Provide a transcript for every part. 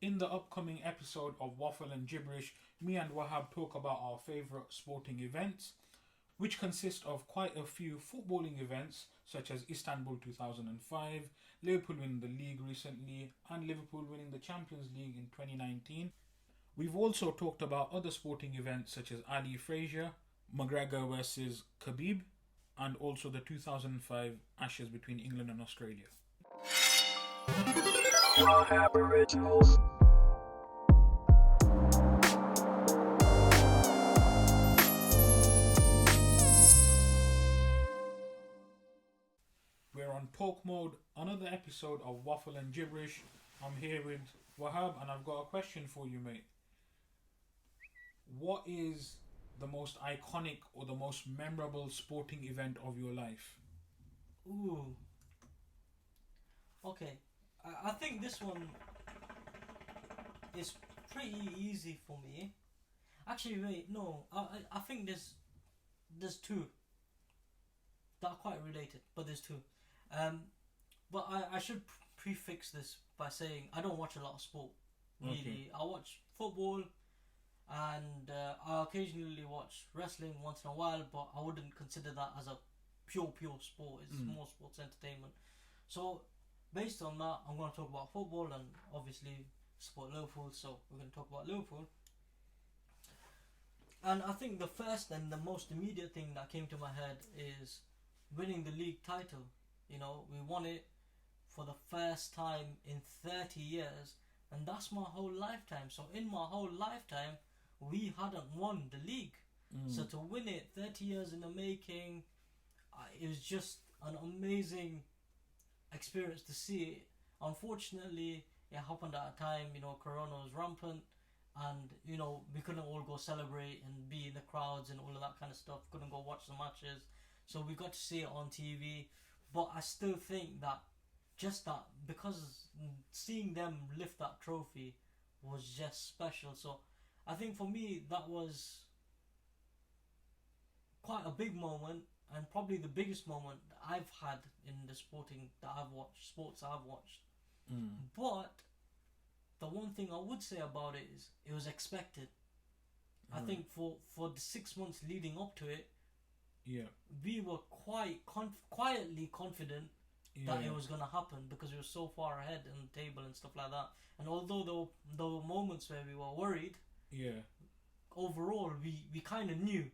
In the upcoming episode of Waffle and Gibberish, me and Wahab talk about our favourite sporting events, which consist of quite a few footballing events such as Istanbul 2005, Liverpool winning the league recently, and Liverpool winning the Champions League in 2019. We've also talked about other sporting events such as Ali Frazier, McGregor versus Khabib, and also the 2005 Ashes between England and Australia. Wahaboriginalz. We're on talk mode, another episode of Waffle and Gibberish. I'm here with Wahab and I've got a question for you, mate. What is the most iconic or the most memorable sporting event of your life? Ooh. Okay. I think this one is pretty easy for me. Actually, wait, no. I think there's two that are quite related, but there's two. But I should prefix this by saying I don't watch a lot of sport. Really, Okay. I watch football, and I occasionally watch wrestling once in a while, but I wouldn't consider that as a pure sport. It's more sports entertainment. So based on that, I'm going to talk about football and obviously support Liverpool. So we're going to talk about Liverpool. And I think the first and the most immediate thing that came to my head is winning the league title. You know, we won it for the first time in 30 years, and that's my whole lifetime. So in my whole lifetime, we hadn't won the league. So to win it 30 years in the making, it was just an amazing experience to see it. Unfortunately, it happened at a time, Corona was rampant, and we couldn't all go celebrate and be in the crowds and all of that kind of stuff. Couldn't go watch the matches, so we got to see it on TV. But I still think that just that, because seeing them lift that trophy was just special. So I think for me that was quite a big moment, and probably the biggest moment that I've had in the sports I've watched. But the one thing I would say about it is it was expected. I think for the 6 months leading up to it, we were quite quietly confident that it was going to happen, because we were so far ahead in the table and stuff like that. And although there were moments where we were worried, overall we kind of knew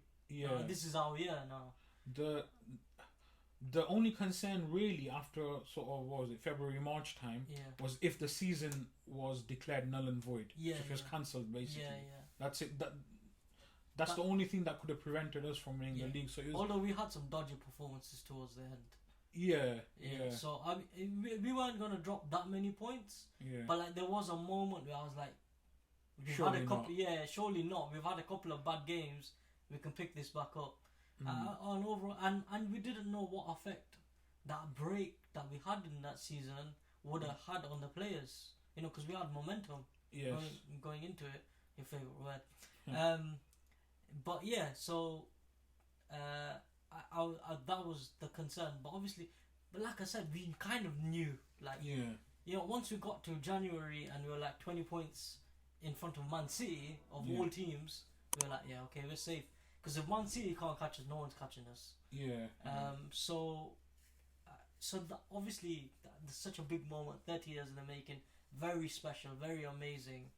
this is our year now. The only concern really after sort of, what was it, February, March time, was if the season was declared null and void. If it was cancelled, basically. That's it. That's the only thing that could have prevented us from winning the league. So although we had some dodgy performances towards the end. So we weren't gonna drop that many points. But like there was a moment where I was like, surely not. We've had a couple of bad games. We can pick this back up. And overall, and we didn't know what effect that break that we had in that season would have had on the players. Because we had momentum going into it. Your favorite word. But yeah, so I that was the concern. But obviously, like I said, we kind of knew. Once we got to January and we were like 20 points in front of Man City of all teams, we were like, okay, we're safe. Because if Man City can't catch us, no one's catching us. So obviously, there's such a big moment, 30 years in the making, very special, very amazing.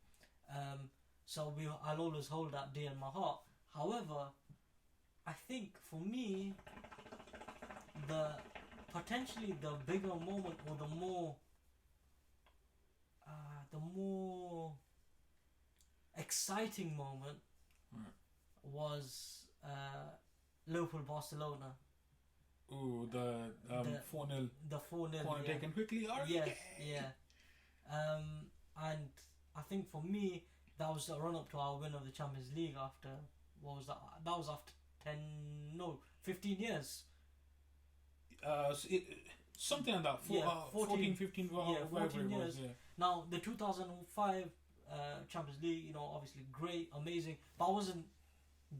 So I'll always hold that day in my heart. However, I think for me, potentially the bigger moment, or the more exciting moment was Liverpool Barcelona. Ooh, the 4-0. The 4-0. Corner taken quickly. And I think for me, that was the run up to our win of the Champions League after, what was that? That was after 15 years. Something like that. 14, 15, whatever 14 it years. was. Now, the 2005 Champions League, obviously great, amazing, but I wasn't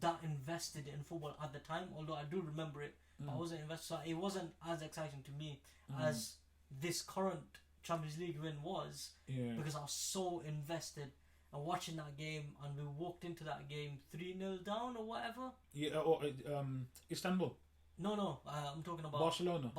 that invested in football at the time, although I do remember it. I wasn't invested, so it wasn't as exciting to me as this current Champions League win was, because I was so invested and watching that game, and we walked into that game 3-0 down or whatever. Yeah, or Istanbul. No, I'm talking about Barcelona.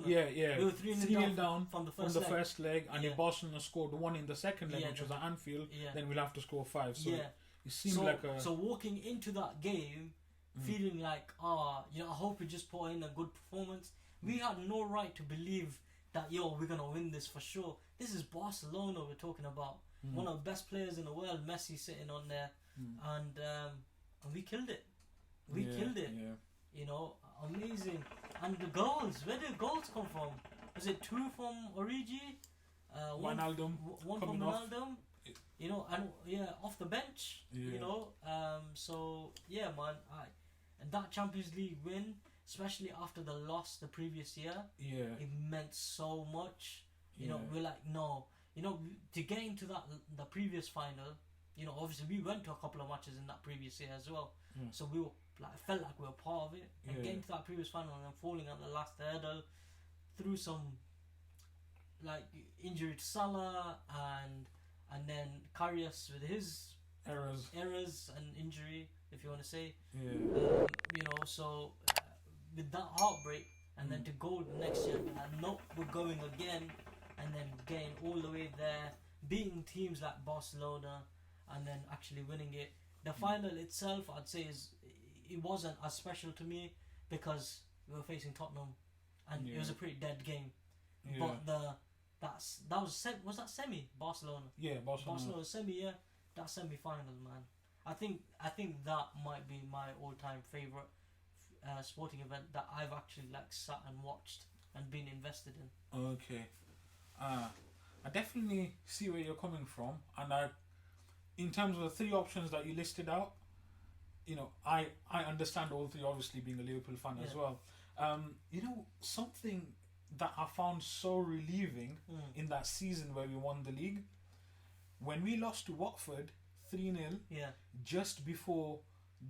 We were 3-0 down from the first leg, and if Barcelona scored one in the second leg, which was at Anfield, then we'll have to score 5. So it seemed like a... So walking into that game, feeling like, I hope we just put in a good performance. We had no right to believe that, we're going to win this for sure. This is Barcelona we're talking about. One of the best players in the world, Messi, sitting on there. And we killed it. We killed it. Yeah. Amazing. And the goals, where did the goals come from? Was it 2 from Origi? One from Wijnaldum? And off the bench. So man, and that Champions League win, especially after the loss the previous year, it meant so much. We're like, no, to get into the previous final, obviously we went to a couple of matches in that previous year as well, so we were felt like we were part of it, and getting to that previous final and then falling at the last hurdle through some injury to Salah and then Karius with his errors and injury, if you want to say, so with that heartbreak, and then to go the next year and we're going again, and then getting all the way there, beating teams like Barcelona, and then actually winning it. The final itself, I'd say, it wasn't as special to me because we were facing Tottenham, and it was a pretty dead game. But was that semi Barcelona? Yeah, Barcelona semi. Yeah, that semi-final, man. I think that might be my all-time favorite sporting event that I've actually sat and watched and been invested in. Okay, I definitely see where you're coming from, and in terms of the 3 options that you listed out, I understand all 3, obviously being a Liverpool fan as well. Something that I found so relieving in that season where we won the league, when we lost to Watford 3-0, just before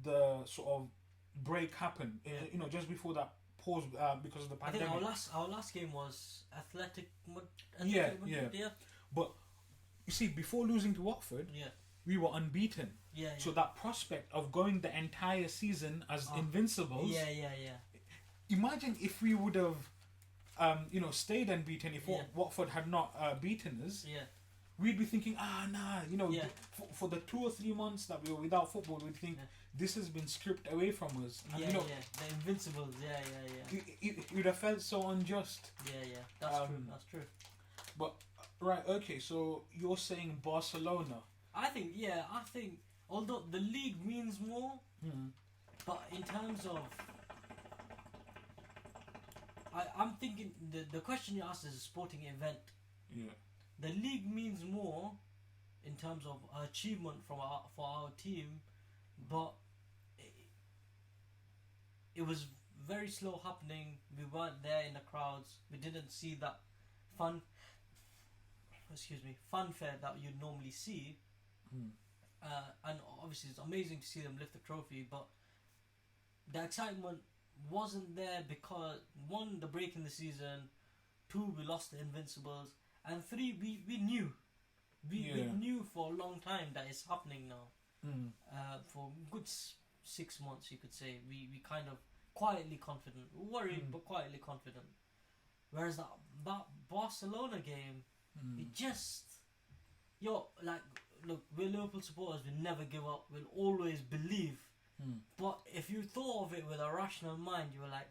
the sort of break happened, just before that pause because of the pandemic. I think our last game was Athletic. Yeah. But you see, before losing to Watford, we were unbeaten. So that prospect of going the entire season as invincibles. Imagine if we would have, stayed unbeaten. If Watford had not beaten us, we'd be thinking, for the 2 or 3 months that we were without football, we'd think this has been stripped away from us. And, the invincibles. It would have felt so unjust. That's true. But right, okay. So you're saying Barcelona? I think, although the league means more, but in terms of, I'm thinking the question you asked is a sporting event. The league means more in terms of achievement for our team, but it was very slow happening. We weren't there in the crowds. We didn't see that fanfare that you'd normally see. And obviously it's amazing to see them lift the trophy, but the excitement wasn't there because 1, the break in the season, 2, we lost the Invincibles, and 3, we knew we knew for a long time that it's happening now. For a good 6 months, you could say, we kind of quietly confident, worried but quietly confident. Whereas that Barcelona game, it just look, we're Liverpool supporters, we never give up, we'll always believe. But if you thought of it with a rational mind, you were like,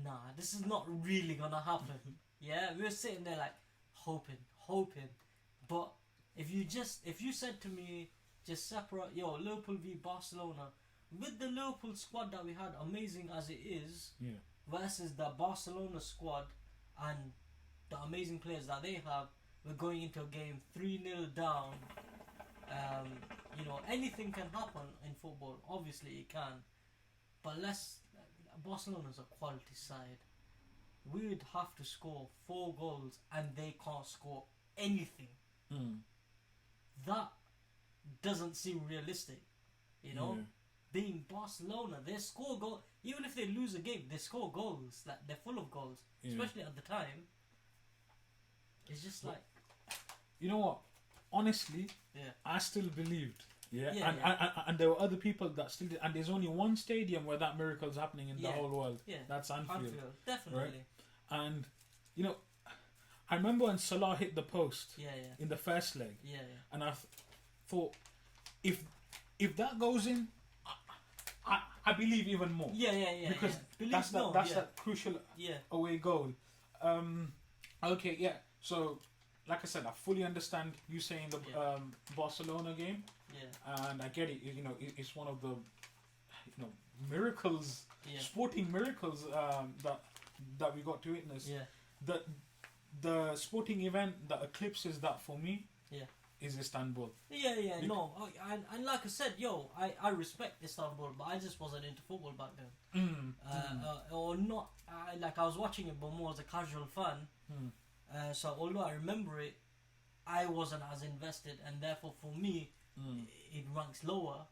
nah, this is not really gonna happen. We were sitting there hoping. But if you said to me, just separate Liverpool v Barcelona, with the Liverpool squad that we had, amazing as it is, versus the Barcelona squad and the amazing players that they have, we're going into a game 3-0 down. Anything can happen in football. Obviously it can, but Barcelona's a quality side. We would have to score 4 goals and they can't score anything. That doesn't seem realistic. Being Barcelona, they score goals. Even if they lose a game, they score goals. They're full of goals, especially at the time. It's just like, you know what? Honestly, yeah, I still believed. Yeah, Yeah, and there were other people that still did, and there's only one stadium where that miracle's happening in the Yeah. whole world. yeah, That's Anfield. Anfield, definitely. And you know, I remember when Salah hit the post Yeah, yeah, in the first leg, yeah, and I thought, if that goes in, I believe even more. yeah, yeah. Because Believe that's no, that's yeah, that crucial yeah, away goal. Okay, yeah. So, like I said, I fully understand you saying the Yeah. Barcelona game, yeah, and I get it. You know, it's one of the miracles, yeah, sporting miracles that we got to witness. yeah, The sporting event that eclipses that for me, Yeah. is Istanbul. yeah. No, and like I said, I respect Istanbul, but I just wasn't into football back then. Or not. I was watching it, but more as a casual fan. So although I remember it, I wasn't as invested, and therefore for me, it ranks lower.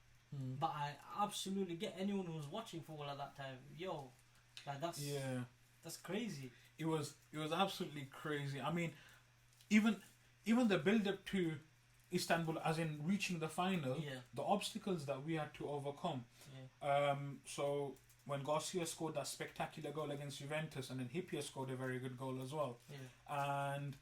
But I absolutely get anyone who was watching football at that time. Like that's crazy. It was absolutely crazy. I mean, even the build up to Istanbul, as in reaching the final, Yeah. the obstacles that we had to overcome. Yeah. So when Garcia scored that spectacular goal against Juventus, and then Hippier scored a very good goal as well, Yeah. and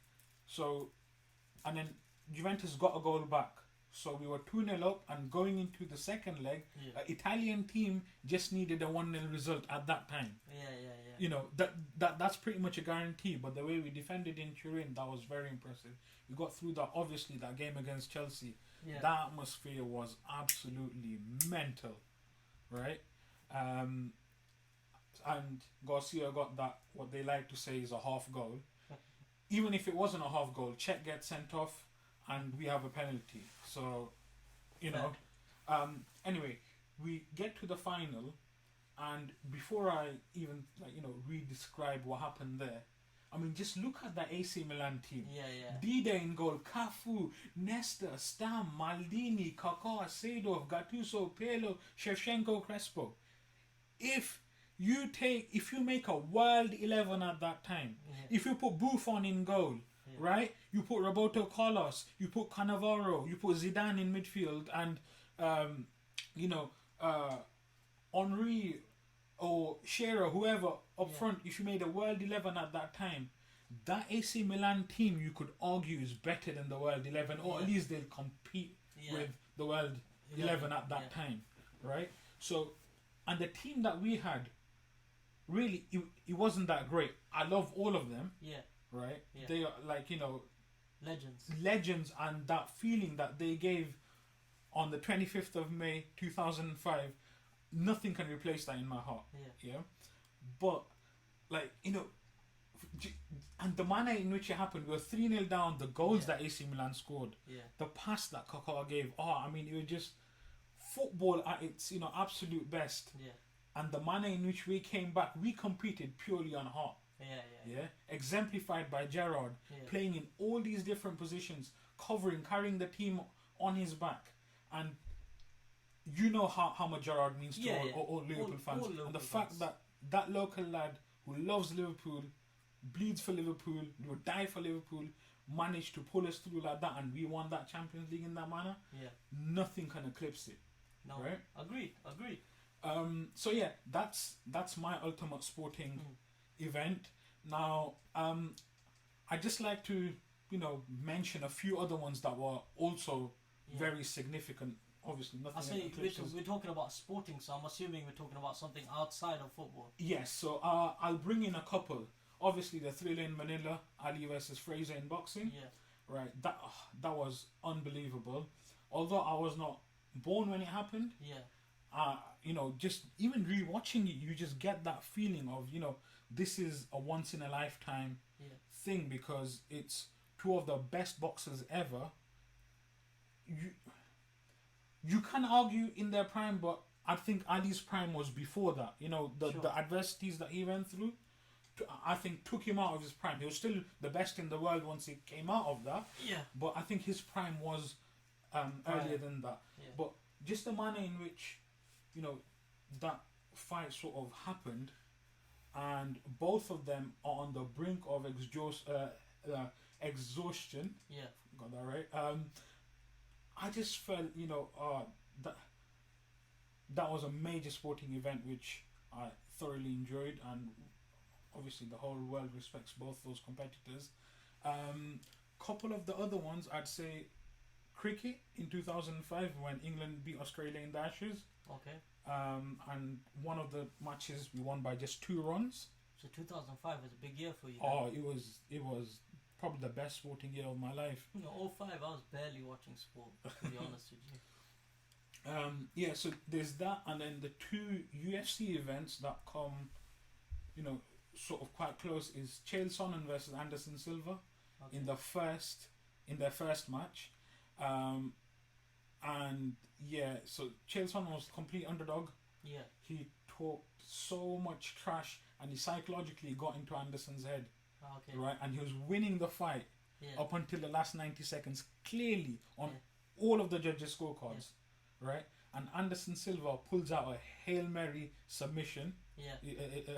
then Juventus got a goal back. So we were 2-0 up, and going into the second leg, Yeah. Italian team just needed a 1-0 result at that time. Yeah. You know, that's pretty much a guarantee. But the way we defended in Turin, that was very impressive. We got through that. Obviously, that game against Chelsea, Yeah. that atmosphere was absolutely mental, right? And Garcia got that, what they like to say is a half goal. Even if it wasn't a half goal, Czech gets sent off, and we have a penalty. So, anyway, we get to the final, and before I even re-describe what happened there, I mean, just look at the AC Milan team. Yeah. Dida in goal, Cafu, Nesta, Stam, Maldini, Kaká, Seedorf, Gattuso, Pirlo, Shevchenko, Crespo. If you make a world 11 at that time, if you put Buffon in goal, right? You put Roberto Carlos, you put Cannavaro, you put Zidane in midfield, and Henry or Shearer, whoever up front. If you made a world 11 at that time, that AC Milan team, you could argue, is better than the world 11, or at least they'll compete with the world 11 at that time, right? So, and the team that we had, really, it wasn't that great. I love all of them. Right? Yeah. They are legends, and that feeling that they gave on the 25th of May 2005, nothing can replace that in my heart. Yeah. But and the manner in which it happened, we were 3-0 down. The goals that AC Milan scored, the pass that Kaká gave, I mean, it was just football at its absolute best. And the manner in which we came back, we competed purely on heart. Yeah, exemplified by Gerrard, playing in all these different positions, carrying the team on his back, and you know how much Gerrard means to all Liverpool fans, and the fact that local lad who loves Liverpool, bleeds for Liverpool, will die for Liverpool, managed to pull us through like that, and we won that Champions League in that manner. Nothing can eclipse it. No, right? Agreed. So yeah, that's my ultimate sporting event. Now, I'd just like to, mention a few other ones that were also very significant. Obviously, nothing. We're talking about sporting, so I'm assuming we're talking about something outside of football. Yes, so I'll bring in a couple. Obviously, the thriller in Manila, Ali versus Fraser in boxing. Right, that was unbelievable. Although I was not born when it happened. Just even rewatching it, you just get that feeling of, this is a once in a lifetime thing, because it's two of the best boxers ever. You can argue in their prime, but I think Ali's prime was before that. The adversities that he went through, I think took him out of his prime. He was still the best in the world once he came out of that. But I think his prime was earlier than that. But just the manner in which, that fight sort of happened, and both of them are on the brink of exhaustion. Yeah. Got that right. I just felt, that was a major sporting event which I thoroughly enjoyed, and obviously the whole world respects both those competitors. Couple of the other ones, I'd say cricket in 2005 when England beat Australia in the Ashes. Okay. And one of the matches we won by just 2 runs. So 2005 was a big year for you. Oh, it was probably the best sporting year of my life. 05, I was barely watching sport, to be honest with you. Yeah, so there's that, and then the 2 UFC events that come, sort of quite close is Chael Sonnen versus Anderson Silva in their first match. And yeah, so Chael Sonnen was complete underdog. Yeah. He talked so much trash, and he psychologically got into Anderson's head. Okay. Right, and he was winning the fight up until the last 90 seconds, clearly on all of the judges' scorecards. Right, and Anderson Silva pulls out a Hail Mary submission. Yeah. It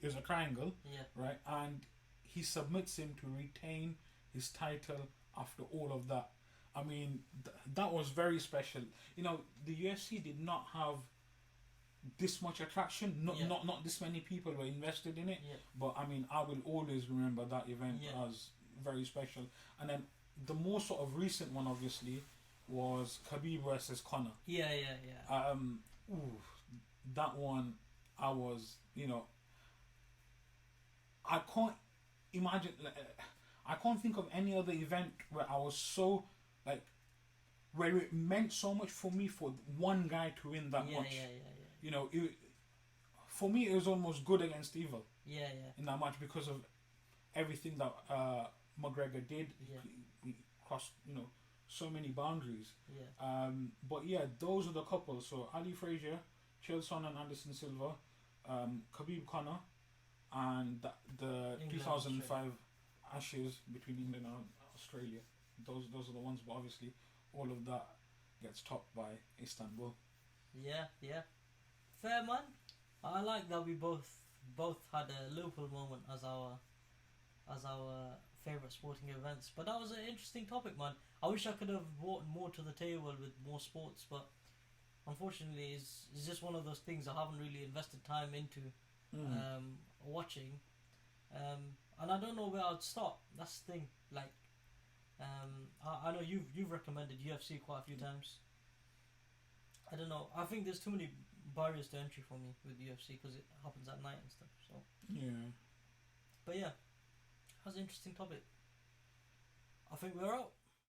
was a triangle. Yeah. Right, and he submits him to retain his title after all of that. I mean, that was very special. The UFC did not have this much attraction. Not this many people were invested in it. Yeah. But I mean, I will always remember that event as very special. And then the more sort of recent one, obviously, was Khabib versus Conor. Yeah. That one, I was, I can't imagine. I can't think of any other event where I was so where it meant so much for me for one guy to win that much. For me, it was almost good against evil. In that match because of everything that McGregor did. He crossed, so many boundaries. But yeah, those are the couples. So Ali Frazier, Chael Sonnen and Anderson Silva, Khabib Conor, and the England, 2005 Australia. Ashes between England and Australia. Those are the ones, but obviously all of that gets topped by Istanbul. Yeah. Fair, man. I like that we both had a Liverpool moment as our favourite sporting events. But that was an interesting topic, man. I wish I could have brought more to the table with more sports, but unfortunately it's just one of those things I haven't really invested time into watching. And I don't know where I'd start. That's the thing. I know you've recommended UFC quite a few times. I don't know. I think there's too many barriers to entry for me with UFC because it happens at night and stuff. So yeah. But yeah, that's an interesting topic. I think we're out.